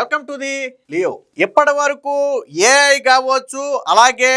Welcome to the Leo. ఇప్పటి వరకు AI కావచ్చు, అలాగే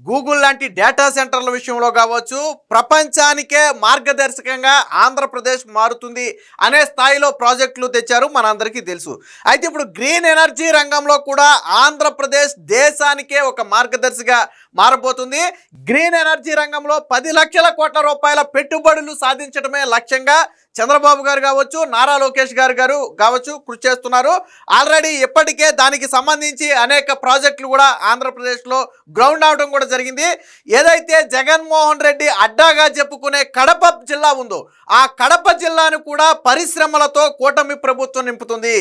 గూగుల్ లాంటి డేటా సెంటర్ల విషయంలో కావచ్చు, ప్రపంచానికే మార్గదర్శకంగా ఆంధ్రప్రదేశ్ మారుతుంది అనే స్థాయిలో ప్రాజెక్టులు తెచ్చారు, మనందరికీ తెలుసు. అయితే ఇప్పుడు గ్రీన్ ఎనర్జీ రంగంలో కూడా ఆంధ్రప్రదేశ్ దేశానికే ఒక మార్గదర్శిగా మారబోతుంది. గ్రీన్ ఎనర్జీ రంగంలో 10 లక్షల కోట్ల రూపాయల పెట్టుబడులు సాధించడమే లక్ష్యంగా చంద్రబాబు గారు కావచ్చు, నారా లోకేష్ గారు కావచ్చు కృషి చేస్తున్నారు. ఆల్రెడీ ఇప్పటికే దానికి సంబంధించి అనేక ప్రాజెక్టులు కూడా ఆంధ్రప్రదేశ్లో గ్రౌండ్ అవడం కూడా జరిగింది. ఏదైతే జగన్మోహన్ రెడ్డి అడ్డాగా చెప్పుకునే కడప జిల్లా ఉందో, ఆ కడప జిల్లాను కూడా పరిశ్రమలతో కూటమి ప్రభుత్వం నింపుతుంది.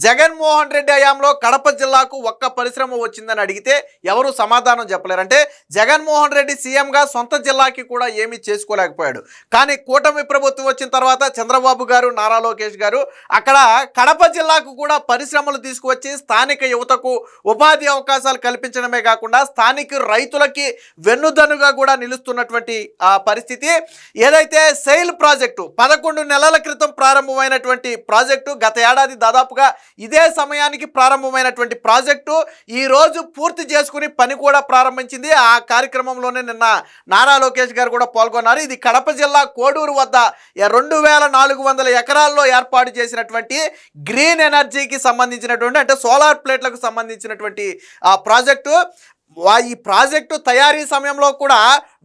జగన్మోహన్ రెడ్డి హయాంలో కడప జిల్లాకు ఒక్క పరిశ్రమ వచ్చిందని అడిగితే ఎవరు సమాధానం చెప్పలేరు. అంటే జగన్మోహన్ రెడ్డి సీఎంగా సొంత జిల్లాకి కూడా ఏమీ చేసుకోలేకపోయాడు. కానీ కూటమి ప్రభుత్వం వచ్చిన తర్వాత చంద్రబాబు గారు, నారా లోకేష్ గారు అక్కడ కడప జిల్లాకు కూడా పరిశ్రమలు తీసుకువచ్చి స్థానిక యువతకు ఉపాధి అవకాశాలు కల్పించడమే కాకుండా స్థానిక రైతులకి వెన్నుదన్నుగా కూడా నిలుస్తున్నటువంటి పరిస్థితి. ఏదైతే సెయిల్ ప్రాజెక్టు 11 నెలల క్రితం ప్రారంభమైనటువంటి ప్రాజెక్టు, గత ఏడాది దాదాపుగా ఇదే సమయానికి ప్రారంభమైనటువంటి ప్రాజెక్టు ఈరోజు పూర్తి చేసుకుని పని కూడా ప్రారంభించింది. ఆ కార్యక్రమంలోనే నిన్న నారా లోకేష్ గారు కూడా పాల్గొన్నారు. ఇది కడప జిల్లా కోడూరు వద్ద 2400 ఎకరాల్లో ఏర్పాటు చేసినటువంటి గ్రీన్ ఎనర్జీకి సంబంధించినటువంటి, అంటే సోలార్ ప్లేట్లకు సంబంధించినటువంటి ఆ ప్రాజెక్టు. ఈ ప్రాజెక్టు తయారీ సమయంలో కూడా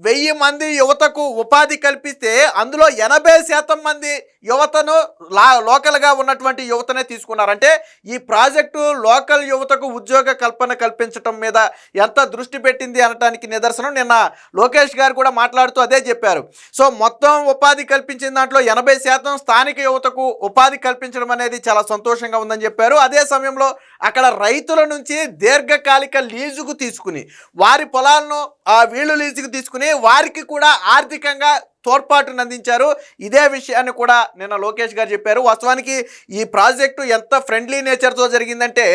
1000 మంది యువతకు ఉపాధి కల్పిస్తే అందులో 80% మంది యువతను లోకల్గా ఉన్నటువంటి యువతనే తీసుకున్నారంటే ఈ ప్రాజెక్టు లోకల్ యువతకు ఉద్యోగ కల్పన కల్పించడం మీద ఎంత దృష్టి పెట్టింది అనడానికి నిదర్శనం. నిన్న లోకేష్ గారు కూడా మాట్లాడుతూ అదే చెప్పారు. సో మొత్తం ఉపాధి కల్పించిన దాంట్లో 80% స్థానిక యువతకు ఉపాధి కల్పించడం అనేది చాలా సంతోషంగా ఉందని చెప్పారు. అదే సమయంలో అక్కడ రైతుల నుంచి దీర్ఘకాలిక లీజుకు తీసుకుని వారి పొలాలను వీళ్ళు లీజుకు తీసుకుని వారికి కూడా ఆర్థికంగా తోడ్పాటును అందించారు. ఇదే విషయాన్ని కూడా నిన్న లోకేష్ గారు చెప్పారు. వాస్తవానికి ఈ ప్రాజెక్టు ఎంత ఫ్రెండ్లీ నేచర్తో జరిగిందంటే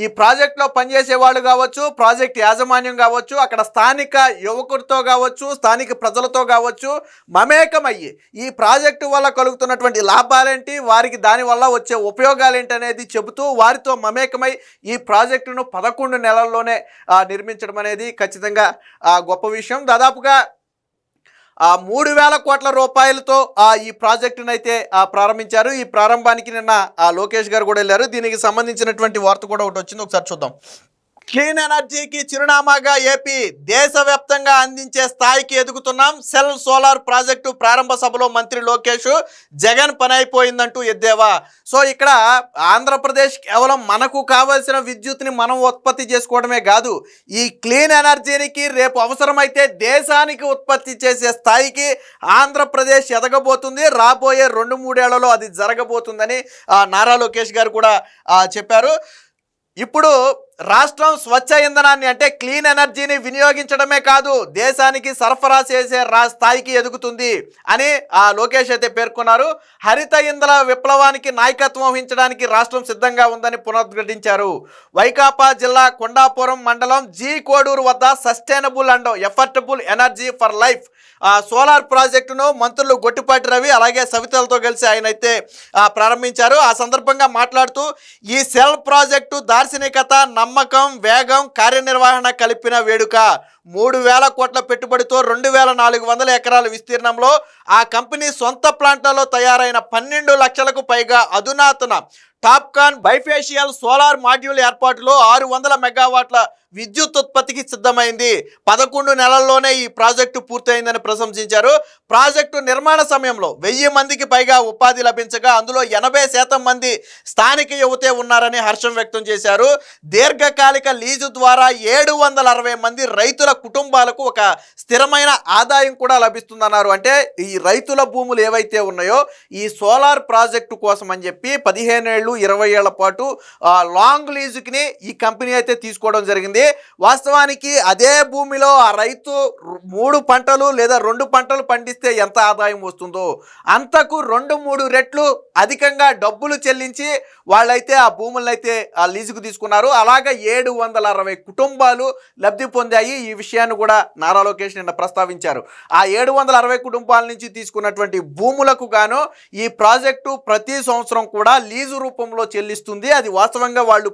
ఈ ప్రాజెక్టులో పనిచేసే వాళ్ళు కావచ్చు, ప్రాజెక్ట్ యాజమాన్యం కావచ్చు, అక్కడ స్థానిక యువకులతో కావచ్చు, స్థానిక ప్రజలతో కావచ్చు మమేకమయ్యి ఈ ప్రాజెక్టు వల్ల కలుగుతున్నటువంటి లాభాలేంటి, వారికి దానివల్ల వచ్చే ఉపయోగాలేంటి అనేది చెబుతూ వారితో మమేకమై ఈ ప్రాజెక్టును 11 నెలల్లోనే నిర్మించడం అనేది ఖచ్చితంగా గొప్ప విషయం. దాదాపుగా 3000 కోట్ల రూపాయలతో ఈ ప్రాజెక్టును అయితే ప్రారంభించారు. ఈ ప్రారంభానికి నిన్న లోకేష్ గారు కూడా వెళ్ళారు. దీనికి సంబంధించినటువంటి వార్త కూడా ఒకటి వచ్చింది, ఒకసారి చూద్దాం. క్లీన్ ఎనర్జీకి చిరునామాగా ఏపీ దేశవ్యాప్తంగా అందించే స్థాయికి ఎదుగుతున్నాం. సెల్ సోలార్ ప్రాజెక్టు ప్రారంభ సభలో మంత్రి లోకేష్ జగన్ పని అయిపోయిందంటూ ఎద్దేవా. సో ఇక్కడ ఆంధ్రప్రదేశ్ కేవలం మనకు కావాల్సిన విద్యుత్ని మనం ఉత్పత్తి చేసుకోవడమే కాదు, ఈ క్లీన్ ఎనర్జీనికి రేపు అవసరమైతే దేశానికి ఉత్పత్తి చేసే స్థాయికి ఆంధ్రప్రదేశ్ ఎదగబోతుంది. రాబోయే 2-3 ఏళ్లలో అది జరగబోతుందని నారా లోకేష్ గారు కూడా చెప్పారు. ఇప్పుడు రాష్ట్రం స్వచ్ఛ ఇంధనాన్ని, అంటే క్లీన్ ఎనర్జీని వినియోగించడమే కాదు దేశానికి సరఫరా చేసే స్థాయికి ఎదుగుతుంది అని లోకేష్ అయితే పేర్కొన్నారు. హరిత ఇంధన విప్లవానికి నాయకత్వం వహించడానికి రాష్ట్రం సిద్ధంగా ఉందని పునరుద్ఘాటించారు. వైకాపా జిల్లా కొండాపురం మండలం జీ కోడూరు వద్ద sustainable and affordable energy for life solar ప్రాజెక్టును మంత్రులు గొట్టిపాటి రవి అలాగే సవితలతో కలిసి ఆయన అయితే ప్రారంభించారు. ఆ సందర్భంగా మాట్లాడుతూ ఈ సెల్ ప్రాజెక్టు దార్శనికత, నమ్మకం, వేగం, కార్యనిర్వహణ కలిపిన వేడుక. 3000 కోట్ల పెట్టుబడితో 2400 ఎకరాల విస్తీర్ణంలో ఆ కంపెనీ సొంత ప్లాంట్లలో తయారైన 12 లక్షలకు పైగా అధునాతన టాప్కాన్ బైఫేషియల్ సోలార్ మాడ్యూల్ ఏర్పాటులో 600 మెగావాట్ల విద్యుత్ ఉత్పత్తికి సిద్ధమైంది. 11 నెలల్లోనే ఈ ప్రాజెక్టు పూర్తయిందని ప్రశంసించారు. ప్రాజెక్టు నిర్మాణ సమయంలో 1000 మందికి పైగా ఉపాధి లభించగా అందులో 80% మంది స్థానిక యువతే ఉన్నారని హర్షం వ్యక్తం చేశారు. దీర్ఘకాలిక లీజు ద్వారా 760 మంది రైతుల కుటుంబాలకు ఒక స్థిరమైన ఆదాయం కూడా లభిస్తుందన్నారు. అంటే ఈ రైతుల భూములు ఏవైతే ఉన్నాయో ఈ సోలార్ ప్రాజెక్టు కోసం అని చెప్పి 15 ఏళ్ళు 20 ఏళ్ల పాటు లాంగ్ లీజుకి ఈ కంపెనీ అయితే తీసుకోవడం జరిగింది. వాస్తవానికి అదే భూమిలో ఆ రైతు 3 పంటలు లేదా 2 పంటలు పండిస్తే ఎంత ఆదాయం వస్తుందో అంతకు 2-3 రెట్లు అధికంగా డబ్బులు చెల్లించి వాళ్ళైతే ఆ భూములను అయితే ఆ లీజుకు తీసుకున్నారు. అలాగే 760 కుటుంబాలు లబ్ధి పొందాయి. ఈ విషయాన్ని కూడా నారా లోకేష్ నిన్న ప్రస్తావించారు. ఆ 760 కుటుంబాల నుంచి తీసుకున్నటువంటి భూములకు గాను ఈ ప్రాజెక్టు ప్రతి సంవత్సరం కూడా లీజు రూపంలో రూపంలో చెల్లిస్తుంది. అది వాస్తవంగా వాళ్ళు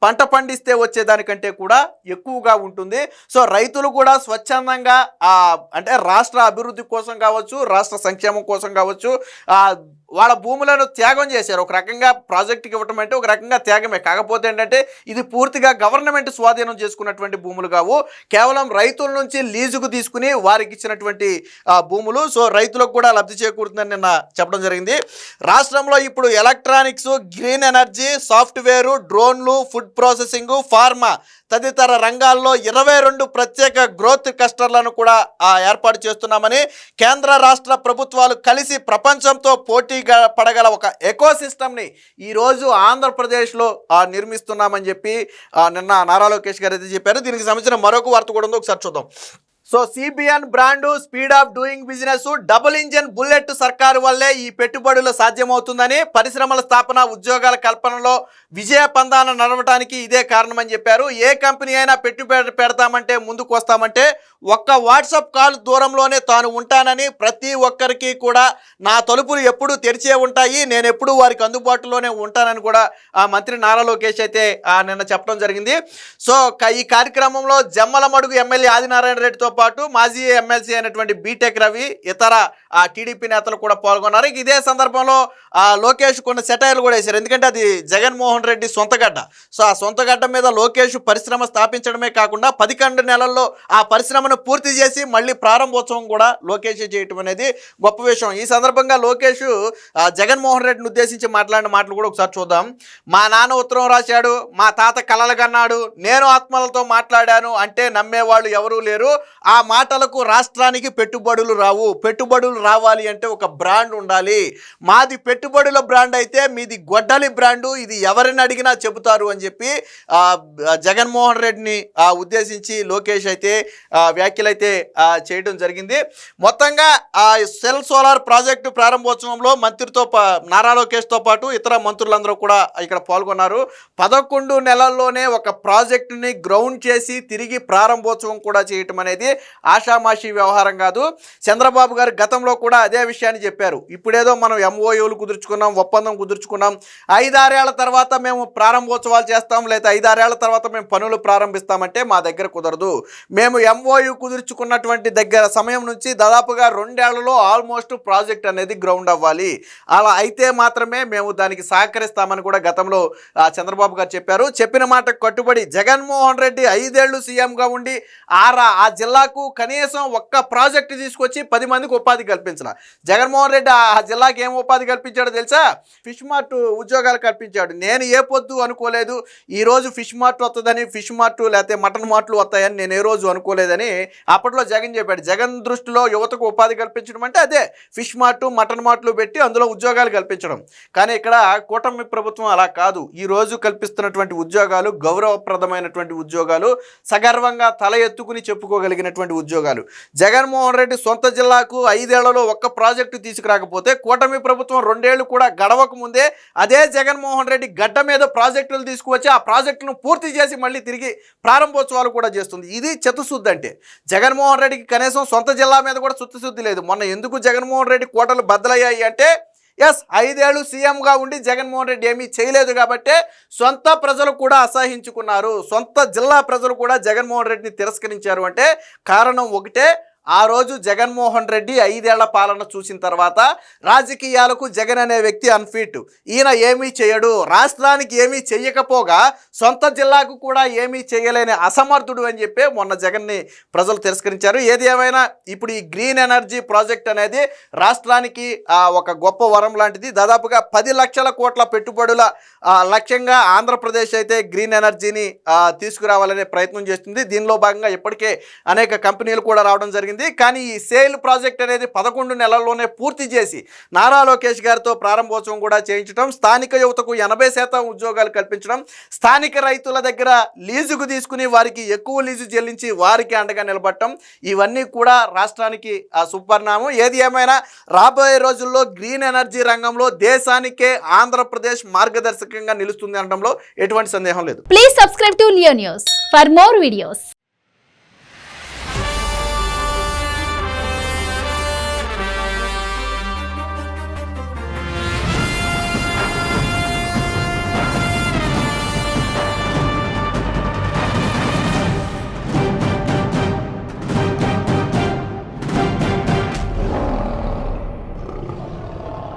పంట పండిస్తే వచ్చేదానికంటే కూడా ఎక్కువగా ఉంటుంది. సో రైతులు కూడా స్వచ్ఛందంగా అంటే రాష్ట్ర అభివృద్ధి కోసం కావచ్చు, రాష్ట్ర సంక్షేమం కోసం కావచ్చు, వాళ్ళ భూములను త్యాగం చేశారు. ఒక రకంగా ప్రాజెక్టుకి ఇవ్వటం అంటే ఒక రకంగా త్యాగమే. కాకపోతే ఏంటంటే ఇది పూర్తిగా గవర్నమెంట్ స్వాధీనం చేసుకున్నటువంటి భూములు కావు, కేవలం రైతుల నుంచి లీజుకు తీసుకుని వారికి ఇచ్చినటువంటి భూములు. సో రైతులకు కూడా లబ్ధి చేకూరుతుందని నిన్న చెప్పడం జరిగింది. రాష్ట్రంలో ఇప్పుడు ఎలక్ట్రానిక్స్, గ్రీన్ ఎనర్జీ, సాఫ్ట్వేరు, డ్రోన్లు, ఫుడ్ ప్రాసెసింగ్, ఫార్మా తదితర రంగాల్లో 22 ప్రత్యేక గ్రోత్ క్లస్టర్లను కూడా ఏర్పాటు చేస్తున్నామని, కేంద్ర రాష్ట్ర ప్రభుత్వాలు కలిసి ప్రపంచంతో పోటీగా పడగల ఒక ఎకోసిస్టమ్ని ఈరోజు ఆంధ్రప్రదేశ్లో నిర్మిస్తున్నామని చెప్పి నిన్న నారా లోకేష్ గారు అయితే చెప్పారు. దీనికి సంబంధించిన మరొక వార్త కూడా ఉంది, ఒకసారి చూద్దాం. So CBN brand, speed of doing business, double engine bullet సర్కారు వల్లే ఈ పెట్టుబడులు సాధ్యమవుతుందని, పరిశ్రమల స్థాపన, ఉద్యోగాల కల్పనలో విజయ పందాన నడవడానికి ఇదే కారణమని చెప్పారు. ఏ కంపెనీ అయినా పెట్టుబడి పెడతామంటే, ముందుకు వస్తామంటే ఒక్క వాట్సాప్ కాల్ దూరంలోనే తాను ఉంటానని, ప్రతి ఒక్కరికి కూడా నా తలుపులు ఎప్పుడూ తెరిచే ఉంటాయి, నేను ఎప్పుడూ వారికి అందుబాటులోనే ఉంటానని కూడా మంత్రి నారా లోకేష్ అయితే నిన్న చెప్పడం జరిగింది. సో ఈ కార్యక్రమంలో జమ్మలమడుగు ఎమ్మెల్యే ఆదినారాయణ రెడ్డితో పాటు మాజీ ఎమ్మెల్సీ అయినటువంటి బీటెక్ రవి, ఇతర టీడీపీ నేతలు కూడా పాల్గొన్నారు. ఇదే సందర్భంలో లోకేష్ కొన్ని సెటైర్లు కూడా వేశారు. ఎందుకంటే అది జగన్మోహన్ రెడ్డి సొంతగడ్డ. సో ఆ సొంతగడ్డ మీద లోకేష్ పరిశ్రమ స్థాపించడమే కాకుండా 11 నెలల్లో ఆ పరిశ్రమను పూర్తి చేసి మళ్ళీ ప్రారంభోత్సవం కూడా లోకేష్ చేయటం అనేది గొప్ప విషయం. ఈ సందర్భంగా లోకేష్ జగన్మోహన్ రెడ్డిని ఉద్దేశించి మాట్లాడిన మాటలు కూడా ఒకసారి చూద్దాం. మా నాన్న ఉత్తరం రాశాడు, మా తాత కలలుగన్నాడు, నేను ఆత్మలతో మాట్లాడాను అంటే నమ్మేవాళ్ళు ఎవరూ లేరు. ఆ మాటలకు రాష్ట్రానికి పెట్టుబడులు రావు. పెట్టుబడులు రావాలి అంటే ఒక బ్రాండ్ ఉండాలి. మాది పెట్టుబడుల బ్రాండ్ అయితే మీది గొడ్డలి బ్రాండు, ఇది ఎవరిని అడిగినా చెబుతారు అని చెప్పి జగన్మోహన్ రెడ్డిని ఉద్దేశించి లోకేష్ అయితే వ్యాఖ్యలు అయితే చేయడం జరిగింది. మొత్తంగా సెల్ సోలార్ ప్రాజెక్టు ప్రారంభోత్సవంలో మంత్రితో నారా లోకేష్తో పాటు ఇతర మంత్రులందరూ కూడా ఇక్కడ పాల్గొన్నారు. 11 నెలల్లోనే ఒక ప్రాజెక్టుని గ్రౌండ్ చేసి తిరిగి ప్రారంభోత్సవం కూడా చేయటం అనేది ఆషామాషి వ్యవహారం కాదు. చంద్రబాబు గారు గతంలో కూడా అదే విషయాన్ని చెప్పారు. ఇప్పుడేదో మనం ఎంఓయూలు కుదుర్చుకున్నాం, ఒప్పందం కుదుర్చుకున్నాం, 5-6 ఏళ్ల తర్వాత మేము ప్రారంభోత్సవాలు చేస్తాం, లేదా 5-6 ఏళ్ల తర్వాత మేము పనులు ప్రారంభిస్తామంటే మా దగ్గర కుదరదు. మేము ఎంఓయూ కుదుర్చుకున్నటువంటి సమయం నుంచి దాదాపుగా 2 ఏళ్లలో ఆల్మోస్ట్ ప్రాజెక్ట్ అనేది గ్రౌండ్ అవ్వాలి. అలా అయితే మాత్రమే మేము దానికి సహకరిస్తామని కూడా గతంలో చంద్రబాబు గారు చెప్పారు. చెప్పిన మాట కట్టుబడి జగన్మోహన్ రెడ్డి 5 ఏళ్లు సీఎంగా ఉండి ఆ జిల్లాకు కనీసం ఒక్క ప్రాజెక్టు తీసుకొచ్చి 10 మందికి ఉపాధి కల్పించాల. జగన్మోహన్ రెడ్డి ఆ జిల్లాకి ఏం ఉపాధి కల్పించాడో తెలుసా? ఫిష్ మార్ట్ ఉద్యోగాలు కల్పించాడు. నేను ఏ పొద్దు అనుకోలేదు ఈరోజు ఫిష్ మార్ట్ వస్తుందని, ఫిష్ మార్ట్ లేకపోతే మటన్ మార్ట్లు వస్తాయని నేను ఏ రోజు అనుకోలేదని అప్పట్లో జగన్ చెప్పాడు. జగన్ దృష్టిలో యువతకు ఉపాధి కల్పించడం అంటే అదే ఫిష్ మార్ట్, మటన్ మార్ట్లు పెట్టి అందులో ఉద్యోగాలు కల్పించడం. కానీ ఇక్కడ కూటమి ప్రభుత్వం అలా కాదు. ఈరోజు కల్పిస్తున్నటువంటి ఉద్యోగాలు గౌరవప్రదమైనటువంటి ఉద్యోగాలు, సగర్వంగా తల ఎత్తుకుని చెప్పుకోగలిగినటువంటి ఉద్యోగాలు. జగన్మోహన్ రెడ్డి సొంత జిల్లాకు 5 ఏళ్లలో ఒక్క ప్రాజెక్టు తీసుకురాకపోతే కూటమి ప్రభుత్వం 2 ఏళ్లు కూడా గడవక ముందే అదే జగన్మోహన్ రెడ్డి గడ్డ మీద ప్రాజెక్టులు తీసుకువచ్చి ఆ ప్రాజెక్టులను పూర్తి చేసి మళ్ళీ తిరిగి ప్రారంభోత్సవాలు కూడా చేస్తుంది. ఇది చిత్తశుద్ధి అంటే. జగన్మోహన్ రెడ్డికి కనీసం సొంత జిల్లా మీద కూడా చిత్తశుద్ధి లేదు. మొన్న ఎందుకు జగన్మోహన్ రెడ్డి కోటలు బద్దలయ్యాయి అంటే 5 ఏళ్ళు సీఎంగా ఉండి జగన్మోహన్ రెడ్డి ఏమీ చేయలేదు కాబట్టి సొంత ప్రజలు కూడా అసహించుకున్నారు. సొంత జిల్లా ప్రజలు కూడా జగన్మోహన్ రెడ్డిని తిరస్కరించారు. అంటే కారణం ఒకటే, ఆ రోజు జగన్మోహన్ రెడ్డి 5 ఏళ్ల పాలన చూసిన తర్వాత రాజకీయాలకు జగన్ అనే వ్యక్తి అన్ఫిట్, ఈయన ఏమీ చేయడు, రాష్ట్రానికి ఏమీ చెయ్యకపోగా సొంత జిల్లాకు కూడా ఏమీ చేయలేని అసమర్థుడు అని చెప్పి మొన్న జగన్ని ప్రజలు తిరస్కరించారు. ఏది ఏమైనా ఇప్పుడు ఈ గ్రీన్ ఎనర్జీ ప్రాజెక్ట్ అనేది రాష్ట్రానికి ఒక గొప్ప వరం లాంటిది. దాదాపుగా 10 లక్షల కోట్ల పెట్టుబడుల లక్ష్యంగా ఆంధ్రప్రదేశ్ అయితే గ్రీన్ ఎనర్జీని తీసుకురావాలనే ప్రయత్నం చేస్తుంది. దీనిలో భాగంగా ఇప్పటికే అనేక కంపెనీలు కూడా రావడం జరిగింది. కానీ ఈ సేల్ ప్రాజెక్ట్ అనేది 11 నెలల్లోనే పూర్తి చేసి నారా లోకేష్ గారితో ప్రారంభోత్సవం కూడా చేయించడం, స్థానిక యువతకు 80% ఉద్యోగాలు కల్పించడం, స్థానిక రైతుల దగ్గర లీజుకు తీసుకుని వారికి ఎక్కువ లీజు చెల్లించి వారికి అండగా నిలబడటం, ఇవన్నీ కూడా రాష్ట్రానికి సుపరిణామం. ఏది ఏమైనా రాబోయే రోజుల్లో గ్రీన్ ఎనర్జీ రంగంలో దేశానికే ఆంధ్రప్రదేశ్ మార్గదర్శకంగా నిలుస్తుంది అనడంలో ఎటువంటి సందేహం లేదు. Please subscribe to Leo news for more videos.